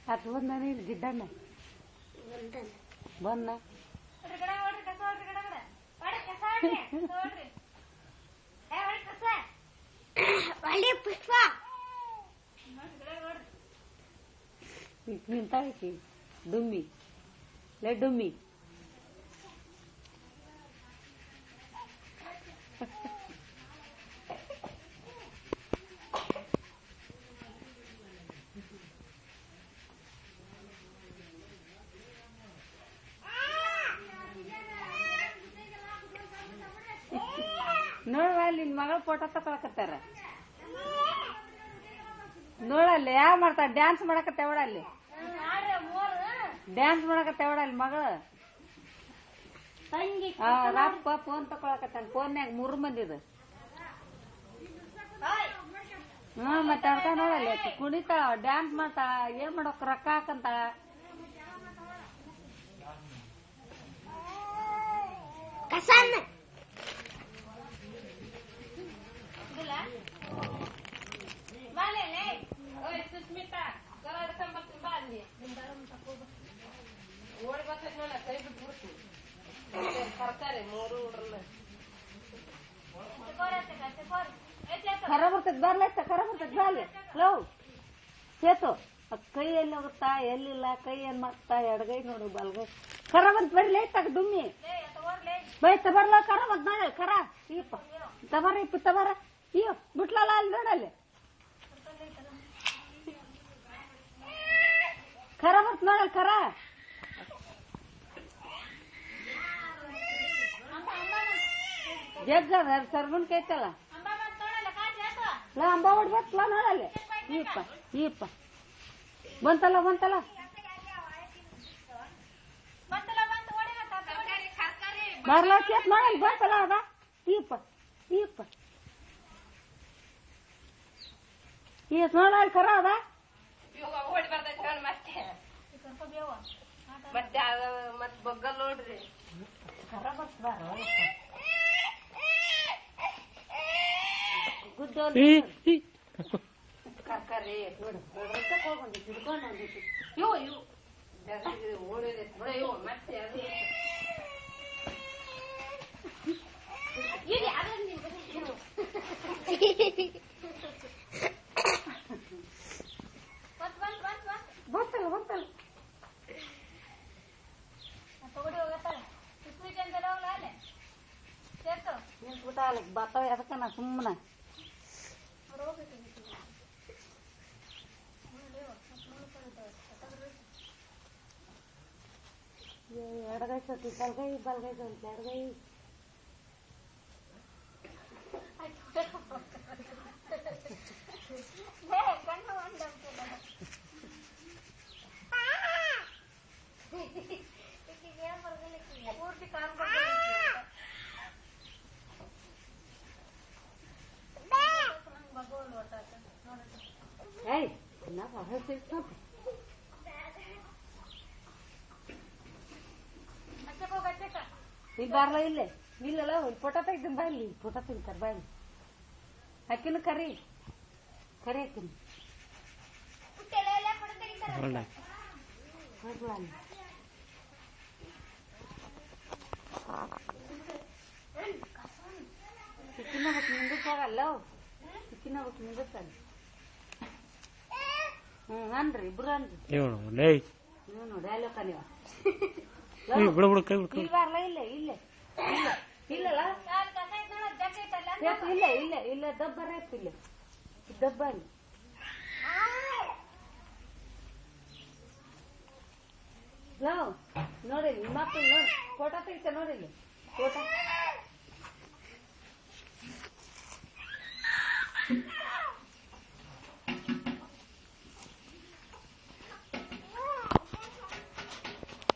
ಅದು ಬಂದಾನೆ ಇಲ್ಲಿ ಗಿಡ್ಡಣ್ಣ ಬಂದ ಪುಷ್ಪ ನಿಂತಾಕಿ ಡುಮ್ಮಿ ಲೇ ಡುಮ್ಮಿ ನೋಡುವ ಅಲ್ಲಿ ನಿನ್ ಮಗಳ ಫೋಟೋ ತಕೊಳಕತ್ತಾರ ನೋಡಲ್ಲಿ ಯಾವ ಮಾಡ್ತಾರ ಡ್ಯಾನ್ಸ್ ಮಾಡಕತ್ತೇವಡ ಅಲ್ಲಿ ಡ್ಯಾನ್ಸ್ ಮಾಡಕತ್ತೇವಡ ಅಲ್ಲಿ ಮಗಳು ರಪ್ಪ ಫೋನ್ ತಕೊಳಕತ್ತಾನ ಫೋನ್ಯಾಗ 3 ಮಂದಿದ ಮತ್ತೆ ಅರ್ಥ ನೋಡಲ್ಲಿ ಕುಣಿತಾಳ ಡ್ಯಾನ್ಸ್ ಮಾಡ್ತಾಳ ಏನ್ ಮಾಡೋಕ್ ರೊಕ್ಕ ಹಾಕಂತಾಳ ಖರ ಬರ್ತದ ಬರ್ಲೈತ ಖರ ಬರ್ತದ ಬಾಲಿ ಲವ್ ಸೇತು ಕೈ ಎಲ್ಲಿ ಹೋಗುತ್ತಾ ಎಲ್ಲಿಲ್ಲ ಕೈ ಏನ್ ಮಾಡ್ತಾ ಎಡಗೈ ನೋಡು ಬಲ್ಗೈ ಖರ ಬಂತ ಬರ್ಲಿ ತಗ ಡುಮ್ಮಿ ಬೈ ತಬರ್ಲ ಖರ ಬಂತ ನೋಡಿ ಖರ ಈಪ ತಬರ ಇಪ್ಪ ತಬರ ಅಯ್ಯೋ ಬಿಟ್ಲಲ್ಲ ಅಲ್ಲಿ ನೋಡಲ್ಲಿ ಖರ ಬಂತ ನೋಡಲ್ ಖರ ಜಗ್ಗ ಸರ್ಬನ್ ಕೈತಲ್ಲ ಅಂಬ ಹೊಡ್ಬತ್ಲ ನೋಡಲ್ಲಿ ಈಪ ಈಪ ಬಂತಲ್ಲ ಬಂತಲ್ಲ ಬರ್ಲ ಕೇತ್ ನೋಡಲ್ಲಿ ಬಂತಲ್ಲ ಅದ ಈಪ ಈಪ ಈಸ್ ನೋಡಲ್ಲಿ ಖರ ಅದ ಮತ್ತೆ ಬಗ್ಗಲ್ ನೋಡ್ರಿ ಖರ ಬರ್ತದ ಗುದ್ದೋಲ್ ಕರ್ಕರಿ ನೋಡು ಹೋಗ್ಬಂದಿ ಹಿಡ್ಕೊಂಡು ಬಂದಿತ್ತು ಇವು ಇವು ಓಡಿದೆ ಇವು ಮತ್ತೆ ಅದು ಬರ್ತಲ್ಲ ಬರ್ತಲ್ಲ ನಿಂತ್ಬಿಟ್ಟ ಅಲ್ಲಿ ಬರ್ತಾವ ಅದಕ್ಕ ನಾ ಸುಮ್ಮನ ಎಡಗೈ ಸತಿ ಬಲ್ಗೈ ಬಲ್ಗೈ ಅಂತ ಎಡಗೈ ಏಯ್ ನಾ ಬಹಳ ಸಿಗ್ತಾನೆ ಇಲ್ಲಿ ಬಾರ್ಲ ಇಲ್ಲೇ ಇಲ್ಲಲ್ಲ ಫೋಟೋ ತೆಗ್ದು ಬಾಯ್ಲಿ ಫೋಟೋ ತೆಗಿತಾರ ಬಾಯ್ಲಿ ಅಕ್ಕಿನ ಕರಿ ಕರಿ ಅಕ್ಕಿನ ಚಿಕ್ಕಿನ ಬಕ್ ನಿಂದಿಸ್ತಾರಲ್ಲ ಚಿಕ್ಕಿನ ಬಕ್ ನಿಂದಿಸ್ತಾನೆ ಅನ್ರಿ ಇಬ್ರು ಅನ್ರಿ ನೋಡಿ ಅಲ್ಲೋಕ ನೀವು ಇಲ್ಲಿ ಬಾರ್ಲ ಇಲ್ಲೇ ಇಲ್ಲೇ ಇಲ್ಲಲ್ಲ ಇಲ್ಲ ಇಲ್ಲ ಇಲ್ಲ ದಬ್ಬರ ಇತ್ತು ಇಲ್ಲ ದಬ್ಬ ನೋಡಿ ಮಕ್ಕಳು ನೋಡಿ ಫೋಟೋ ತೆಗಿತ ನೋಡಿಲ್ಲಿ ಫೋಟೋ